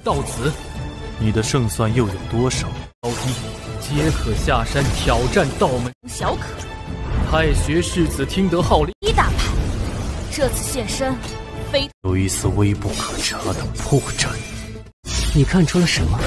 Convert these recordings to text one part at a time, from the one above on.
到此，你的胜算又有多少？高低皆可下山挑战道门。小可，太学士子听得号令，一大派，这次现身，非有一丝微不可察的破绽。你看出了什么？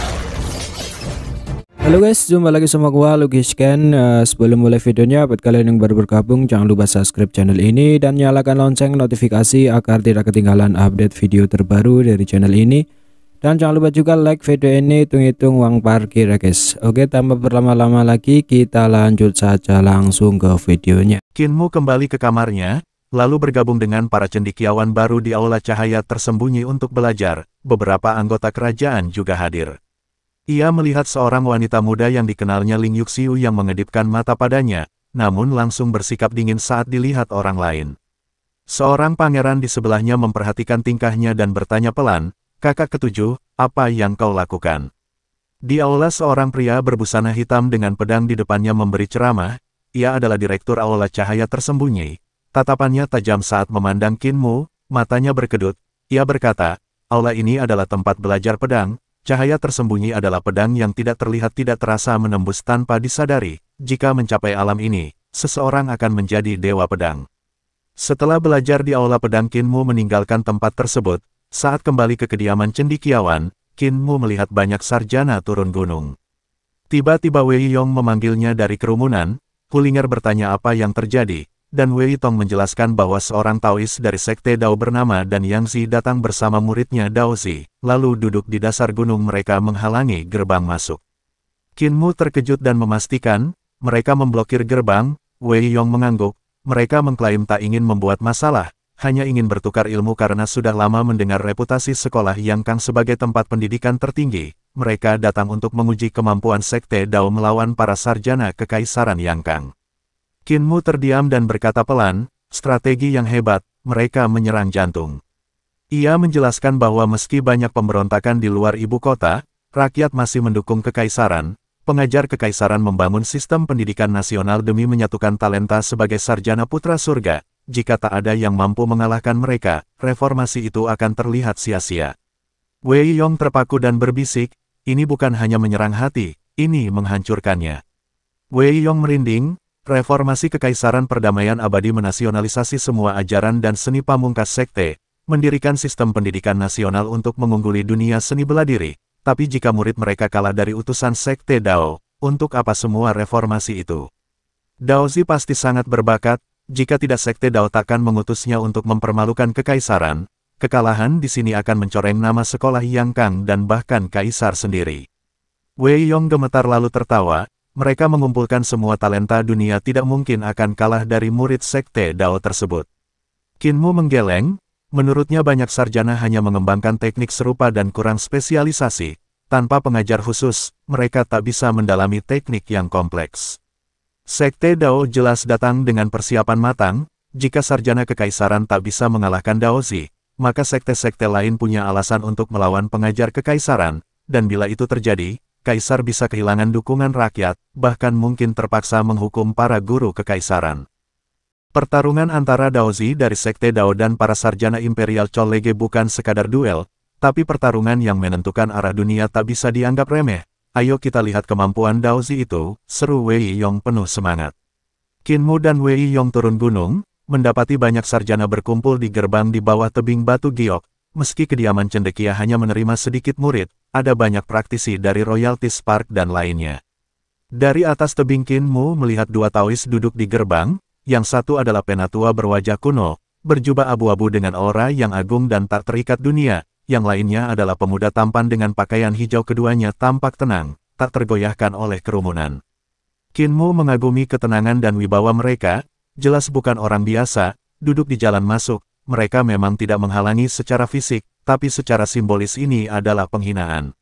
Halo guys, jumpa lagi sama gua Lucky Scan. Sebelum mulai videonya, buat kalian yang baru bergabung jangan lupa subscribe channel ini dan nyalakan lonceng notifikasi agar tidak ketinggalan update video terbaru dari channel ini. Dan jangan lupa juga like video ini, hitung-hitung uang parkir ya guys. Oke, tanpa berlama-lama lagi kita lanjut saja langsung ke videonya. Kinmu kembali ke kamarnya, lalu bergabung dengan para cendekiawan baru di aula cahaya tersembunyi untuk belajar. Beberapa anggota kerajaan juga hadir. Ia melihat seorang wanita muda yang dikenalnya Ling Yuxiu yang mengedipkan mata padanya, namun langsung bersikap dingin saat dilihat orang lain. Seorang pangeran di sebelahnya memperhatikan tingkahnya dan bertanya pelan, "Kakak ketujuh, apa yang kau lakukan?" Di aula seorang pria berbusana hitam dengan pedang di depannya memberi ceramah. Ia adalah direktur aula cahaya tersembunyi. Tatapannya tajam saat memandang Kinmu, matanya berkedut. Ia berkata, "Aula ini adalah tempat belajar pedang. Cahaya tersembunyi adalah pedang yang tidak terlihat tidak terasa menembus tanpa disadari. Jika mencapai alam ini, seseorang akan menjadi dewa pedang." Setelah belajar di aula pedang, Kinmu meninggalkan tempat tersebut. Saat kembali ke kediaman cendekiawan, Kinmu melihat banyak sarjana turun gunung. Tiba-tiba Wei Yong memanggilnya dari kerumunan. Kulinger bertanya apa yang terjadi, dan Wei Tong menjelaskan bahwa seorang Taois dari Sekte Dao bernama Dan Yangzi datang bersama muridnya Daozi, lalu duduk di dasar gunung. Mereka menghalangi gerbang masuk. Kinmu terkejut dan memastikan, mereka memblokir gerbang. Wei Yong mengangguk, mereka mengklaim tak ingin membuat masalah, hanya ingin bertukar ilmu karena sudah lama mendengar reputasi sekolah Yangkang sebagai tempat pendidikan tertinggi. Mereka datang untuk menguji kemampuan Sekte Dao melawan para sarjana kekaisaran Yangkang. Kinmu terdiam dan berkata pelan, "Strategi yang hebat, mereka menyerang jantung." Ia menjelaskan bahwa meski banyak pemberontakan di luar ibu kota, rakyat masih mendukung kekaisaran. Pengajar kekaisaran membangun sistem pendidikan nasional demi menyatukan talenta sebagai sarjana putra surga. Jika tak ada yang mampu mengalahkan mereka, reformasi itu akan terlihat sia-sia. Wei Yong terpaku dan berbisik, "Ini bukan hanya menyerang hati, ini menghancurkannya." Wei Yong merinding. Reformasi kekaisaran perdamaian abadi menasionalisasi semua ajaran dan seni pamungkas sekte, mendirikan sistem pendidikan nasional untuk mengungguli dunia seni bela diri. Tapi jika murid mereka kalah dari utusan Sekte Dao, untuk apa semua reformasi itu? Daozi pasti sangat berbakat, jika tidak Sekte Dao takkan mengutusnya untuk mempermalukan kekaisaran. Kekalahan di sini akan mencoreng nama sekolah Yangkang dan bahkan kaisar sendiri. Wei Yong gemetar lalu tertawa. Mereka mengumpulkan semua talenta dunia, tidak mungkin akan kalah dari murid Sekte Dao tersebut. Kinmu menggeleng, menurutnya banyak sarjana hanya mengembangkan teknik serupa dan kurang spesialisasi. Tanpa pengajar khusus, mereka tak bisa mendalami teknik yang kompleks. Sekte Dao jelas datang dengan persiapan matang. Jika sarjana kekaisaran tak bisa mengalahkan Daozi, maka sekte-sekte lain punya alasan untuk melawan pengajar kekaisaran, dan bila itu terjadi, kaisar bisa kehilangan dukungan rakyat, bahkan mungkin terpaksa menghukum para guru kekaisaran. Pertarungan antara Daozi dari Sekte Dao dan para sarjana Imperial Chollege bukan sekadar duel, tapi pertarungan yang menentukan arah dunia. Tak bisa dianggap remeh. "Ayo kita lihat kemampuan Daozi itu," seru Wei Yong penuh semangat. Kinmu dan Wei Yong turun gunung, mendapati banyak sarjana berkumpul di gerbang di bawah tebing batu giok. Meski kediaman cendekia hanya menerima sedikit murid, ada banyak praktisi dari Royalty Spark dan lainnya. Dari atas tebing, Kinmu melihat dua Taois duduk di gerbang. Yang satu adalah penatua berwajah kuno, berjubah abu-abu dengan aura yang agung dan tak terikat dunia. Yang lainnya adalah pemuda tampan dengan pakaian hijau. Keduanya tampak tenang, tak tergoyahkan oleh kerumunan. Kinmu mengagumi ketenangan dan wibawa mereka. Jelas bukan orang biasa, duduk di jalan masuk. Mereka memang tidak menghalangi secara fisik, tapi secara simbolis ini adalah penghinaan.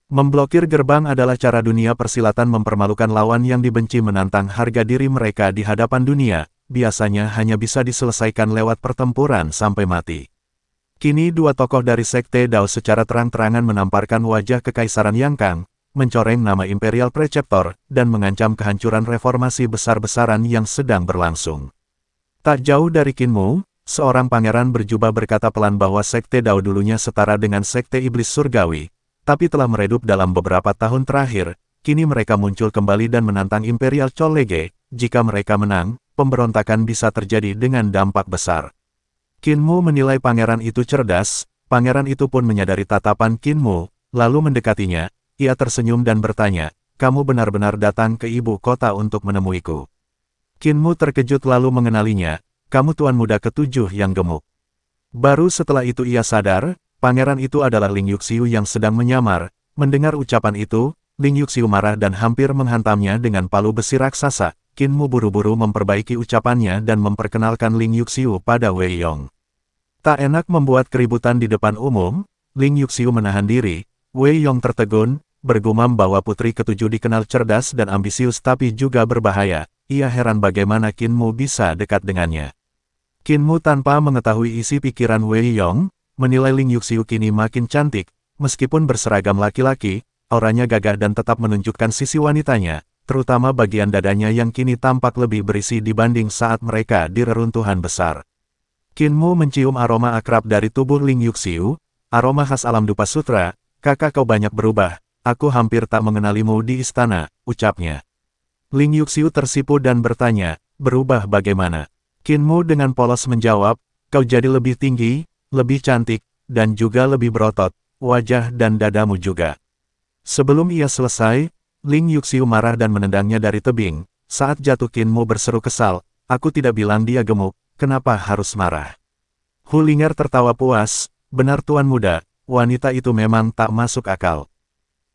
Memblokir gerbang adalah cara dunia persilatan mempermalukan lawan yang dibenci, menantang harga diri mereka di hadapan dunia. Biasanya hanya bisa diselesaikan lewat pertempuran sampai mati. Kini dua tokoh dari Sekte Dao secara terang-terangan menamparkan wajah kekaisaran Yangkang, mencoreng nama Imperial Preceptor, dan mengancam kehancuran reformasi besar-besaran yang sedang berlangsung. Tak jauh dari Kinmu, seorang pangeran berjubah berkata pelan bahwa Sekte Dao dulunya setara dengan Sekte Iblis Surgawi, tapi telah meredup dalam beberapa tahun terakhir. Kini mereka muncul kembali dan menantang Imperial Chollege. Jika mereka menang, pemberontakan bisa terjadi dengan dampak besar. Qinmu menilai pangeran itu cerdas. Pangeran itu pun menyadari tatapan Qinmu, lalu mendekatinya. Ia tersenyum dan bertanya, "Kamu benar-benar datang ke ibu kota untuk menemuiku?" Qinmu terkejut lalu mengenalinya. "Kamu tuan muda ketujuh yang gemuk." Baru setelah itu ia sadar, pangeran itu adalah Ling Yuxiu yang sedang menyamar. Mendengar ucapan itu, Ling Yuxiu marah dan hampir menghantamnya dengan palu besi raksasa. Qinmu buru-buru memperbaiki ucapannya dan memperkenalkan Ling Yuxiu pada Wei Yong. Tak enak membuat keributan di depan umum, Ling Yuxiu menahan diri. Wei Yong tertegun, bergumam bahwa putri ketujuh dikenal cerdas dan ambisius tapi juga berbahaya. Ia heran bagaimana Qinmu bisa dekat dengannya. Qinmu tanpa mengetahui isi pikiran Wei Yong, menilai Ling Yuxiu kini makin cantik, meskipun berseragam laki-laki. Auranya gagah dan tetap menunjukkan sisi wanitanya, terutama bagian dadanya yang kini tampak lebih berisi dibanding saat mereka di reruntuhan besar. Qinmu mencium aroma akrab dari tubuh Ling Yuxiu, aroma khas alam Dupa Sutra. "Kakak, kau banyak berubah, aku hampir tak mengenalimu di istana," ucapnya. Ling Yuxiu tersipu dan bertanya, "Berubah bagaimana?" Qinmu dengan polos menjawab, "Kau jadi lebih tinggi, lebih cantik, dan juga lebih berotot, wajah dan dadamu juga." Sebelum ia selesai, Ling Yuxiu marah dan menendangnya dari tebing. Saat jatuh Qinmu berseru kesal, "Aku tidak bilang dia gemuk, kenapa harus marah?" Hu Ling'er tertawa puas, "Benar tuan muda, wanita itu memang tak masuk akal."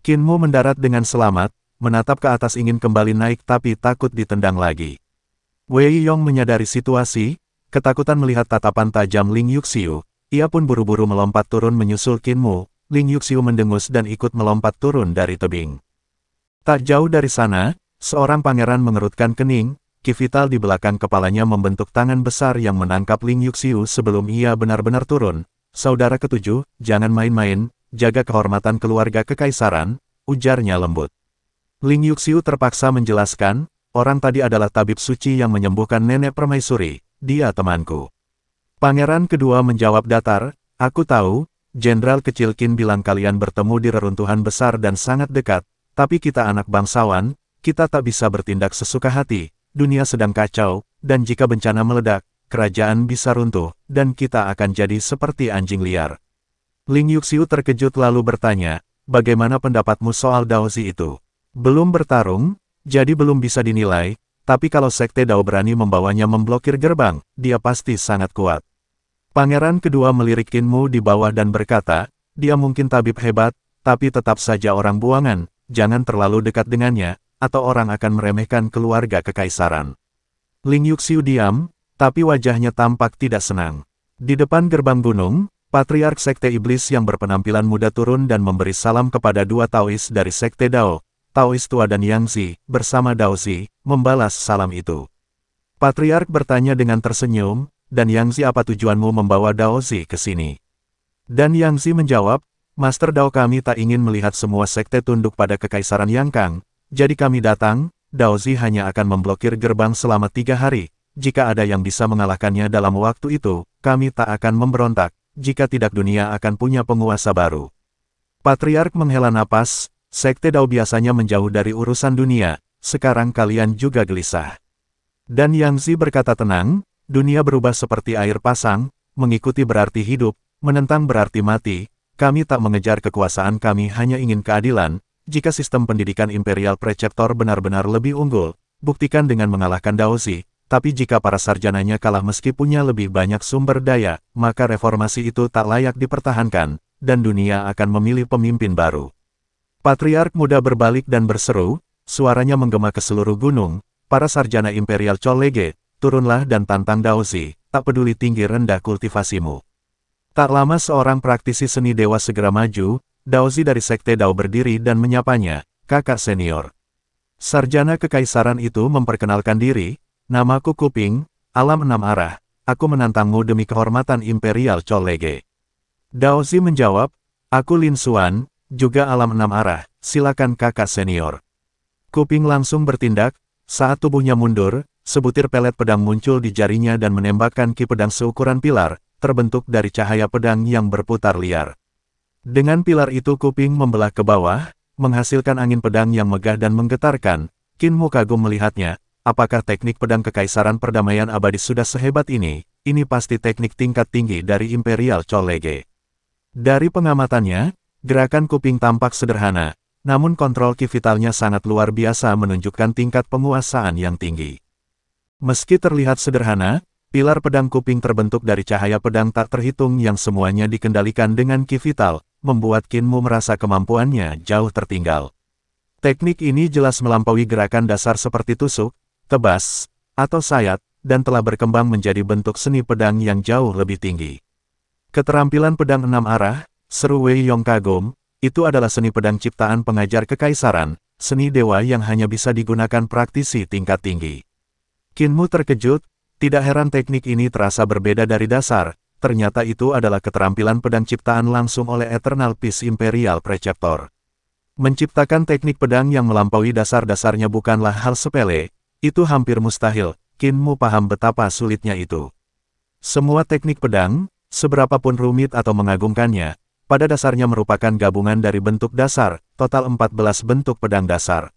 Qinmu mendarat dengan selamat, menatap ke atas ingin kembali naik tapi takut ditendang lagi. Wei Yong menyadari situasi, ketakutan melihat tatapan tajam Ling Yuxiu. Ia pun buru-buru melompat turun menyusul Qinmu. Ling Yuxiu mendengus dan ikut melompat turun dari tebing. Tak jauh dari sana, seorang pangeran mengerutkan kening. Ki vital di belakang kepalanya membentuk tangan besar yang menangkap Ling Yuxiu sebelum ia benar-benar turun. "Saudara ketujuh, jangan main-main, jaga kehormatan keluarga kekaisaran," ujarnya lembut. Ling Yuxiu terpaksa menjelaskan, "Orang tadi adalah tabib suci yang menyembuhkan nenek permaisuri, dia temanku." Pangeran kedua menjawab datar, "Aku tahu, Jenderal kecil Qin bilang kalian bertemu di reruntuhan besar dan sangat dekat, tapi kita anak bangsawan, kita tak bisa bertindak sesuka hati, dunia sedang kacau, dan jika bencana meledak, kerajaan bisa runtuh, dan kita akan jadi seperti anjing liar." Ling Yuxiu terkejut lalu bertanya, "Bagaimana pendapatmu soal Daozi itu? Belum bertarung, jadi belum bisa dinilai, tapi kalau Sekte Dao berani membawanya memblokir gerbang, dia pasti sangat kuat." Pangeran kedua melirik Qinmu di bawah dan berkata, "Dia mungkin tabib hebat, tapi tetap saja orang buangan, jangan terlalu dekat dengannya, atau orang akan meremehkan keluarga kekaisaran." Ling Yuxiu diam, tapi wajahnya tampak tidak senang. Di depan gerbang gunung, Patriark Sekte Iblis yang berpenampilan muda turun dan memberi salam kepada dua Taois dari Sekte Dao, Taois tua dan Yangzi, bersama Daozi, membalas salam itu. Patriark bertanya dengan tersenyum, "Dan Yangzi, apa tujuanmu membawa Daozi ke sini?" Dan Yangzi menjawab, "Master Dao, kami tak ingin melihat semua sekte tunduk pada kekaisaran Yangkang, jadi kami datang, Daozi hanya akan memblokir gerbang selama 3 hari, jika ada yang bisa mengalahkannya dalam waktu itu, kami tak akan memberontak, jika tidak dunia akan punya penguasa baru." Patriark menghela napas, "Sekte Dao biasanya menjauh dari urusan dunia, sekarang kalian juga gelisah." Dan Yangzi berkata tenang, "Dunia berubah seperti air pasang, mengikuti berarti hidup, menentang berarti mati, kami tak mengejar kekuasaan, kami hanya ingin keadilan. Jika sistem pendidikan Imperial Preceptor benar-benar lebih unggul, buktikan dengan mengalahkan Daozi, tapi jika para sarjananya kalah meski punya lebih banyak sumber daya, maka reformasi itu tak layak dipertahankan, dan dunia akan memilih pemimpin baru." Patriark muda berbalik dan berseru, suaranya menggema ke seluruh gunung, "Para sarjana Imperial Chollege, turunlah dan tantang Daozi, tak peduli tinggi rendah kultivasimu." Tak lama seorang praktisi seni dewa segera maju, Daozi dari Sekte Dao berdiri dan menyapanya, "Kakak senior." Sarjana kekaisaran itu memperkenalkan diri, "Namaku Kuping, Alam Enam Arah, aku menantangmu demi kehormatan Imperial Chollege." Daozi menjawab, "Aku Lin Xuan, juga Alam Enam Arah, silakan kakak senior." Kuping langsung bertindak, saat tubuhnya mundur, sebutir pelet pedang muncul di jarinya dan menembakkan ki pedang seukuran pilar, terbentuk dari cahaya pedang yang berputar liar. Dengan pilar itu kuping membelah ke bawah, menghasilkan angin pedang yang megah dan menggetarkan. Qin Mu kagum melihatnya. Apakah teknik pedang Kekaisaran Perdamaian Abadi sudah sehebat ini? Ini pasti teknik tingkat tinggi dari Imperial Chollege. Dari pengamatannya, gerakan kuping tampak sederhana, namun kontrol ki vitalnya sangat luar biasa menunjukkan tingkat penguasaan yang tinggi. Meski terlihat sederhana, pilar pedang kuping terbentuk dari cahaya pedang tak terhitung yang semuanya dikendalikan dengan ki vital, membuat Qin Mu merasa kemampuannya jauh tertinggal. Teknik ini jelas melampaui gerakan dasar seperti tusuk, tebas, atau sayat, dan telah berkembang menjadi bentuk seni pedang yang jauh lebih tinggi. Keterampilan pedang 6 arah, seru Wei Yong kagum, itu adalah seni pedang ciptaan pengajar kekaisaran, seni dewa yang hanya bisa digunakan praktisi tingkat tinggi. Qin Mu terkejut, tidak heran teknik ini terasa berbeda dari dasar, ternyata itu adalah keterampilan pedang ciptaan langsung oleh Eternal Peace Imperial Preceptor. Menciptakan teknik pedang yang melampaui dasar-dasarnya bukanlah hal sepele, itu hampir mustahil. Qin Mu paham betapa sulitnya itu. Semua teknik pedang, seberapapun rumit atau mengagumkannya, pada dasarnya merupakan gabungan dari bentuk dasar, total 14 bentuk pedang dasar.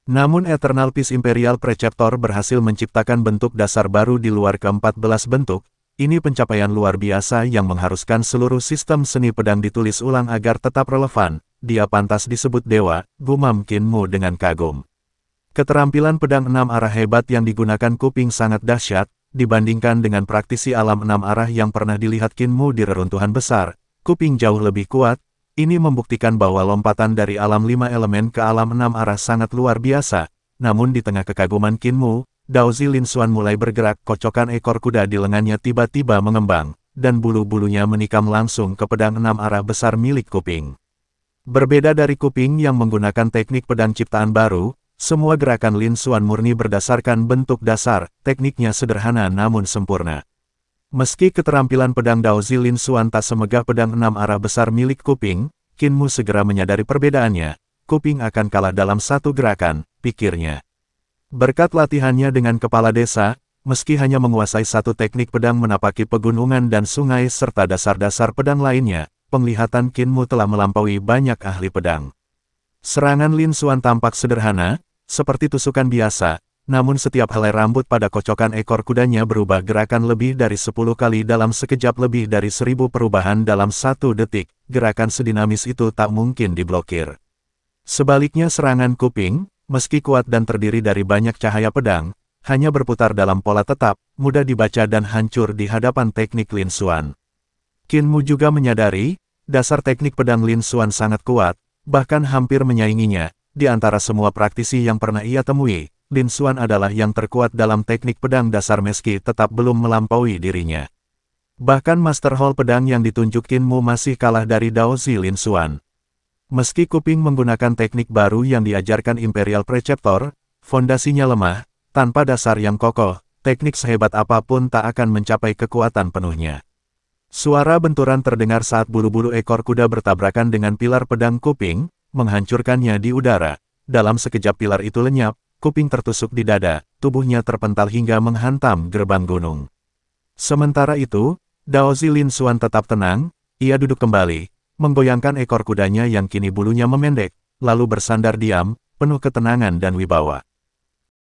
Namun Eternal Peace Imperial Preceptor berhasil menciptakan bentuk dasar baru di luar ke-14 bentuk. Ini pencapaian luar biasa yang mengharuskan seluruh sistem seni pedang ditulis ulang agar tetap relevan. Dia pantas disebut dewa, gumam Qin Mu dengan kagum. Keterampilan pedang 6 arah hebat yang digunakan kuping sangat dahsyat, dibandingkan dengan praktisi alam 6 arah yang pernah dilihat Qin Mu di reruntuhan besar. Kuping jauh lebih kuat, ini membuktikan bahwa lompatan dari alam 5 elemen ke alam 6 arah sangat luar biasa. Namun di tengah kekaguman Qin Mu, Daozi Lin Xuan mulai bergerak, kocokan ekor kuda di lengannya tiba-tiba mengembang, dan bulu-bulunya menikam langsung ke pedang 6 arah besar milik kuping. Berbeda dari kuping yang menggunakan teknik pedang ciptaan baru, semua gerakan Lin Xuan murni berdasarkan bentuk dasar, tekniknya sederhana namun sempurna. Meski keterampilan pedang Daozi Lin Xuan tak semegah pedang 6 arah besar milik kuping, Qin Mu segera menyadari perbedaannya. Kuping akan kalah dalam satu gerakan, pikirnya. Berkat latihannya dengan kepala desa, meski hanya menguasai satu teknik pedang menapaki pegunungan dan sungai serta dasar-dasar pedang lainnya, penglihatan Qin Mu telah melampaui banyak ahli pedang. Serangan Lin Xuan tampak sederhana, seperti tusukan biasa, namun setiap helai rambut pada kocokan ekor kudanya berubah gerakan lebih dari 10 kali dalam sekejap, lebih dari 1000 perubahan dalam 1 detik, gerakan sedinamis itu tak mungkin diblokir. Sebaliknya serangan kuping, meski kuat dan terdiri dari banyak cahaya pedang, hanya berputar dalam pola tetap, mudah dibaca dan hancur di hadapan teknik Lin Xuan. Qin Mu juga menyadari, dasar teknik pedang Lin Xuan sangat kuat, bahkan hampir menyainginya. Di antara semua praktisi yang pernah ia temui, Lin Xuan adalah yang terkuat dalam teknik pedang dasar meski tetap belum melampaui dirinya. Bahkan Master Hall pedang yang ditunjuk Qin Mu masih kalah dari Daozi Lin Xuan. Meski kuping menggunakan teknik baru yang diajarkan Imperial Preceptor, fondasinya lemah, tanpa dasar yang kokoh, teknik sehebat apapun tak akan mencapai kekuatan penuhnya. Suara benturan terdengar saat bulu-bulu ekor kuda bertabrakan dengan pilar pedang kuping, menghancurkannya di udara. Dalam sekejap pilar itu lenyap, kuping tertusuk di dada, tubuhnya terpental hingga menghantam gerbang gunung. Sementara itu, Daozi Lin Xuan tetap tenang, ia duduk kembali, menggoyangkan ekor kudanya yang kini bulunya memendek, lalu bersandar diam, penuh ketenangan dan wibawa.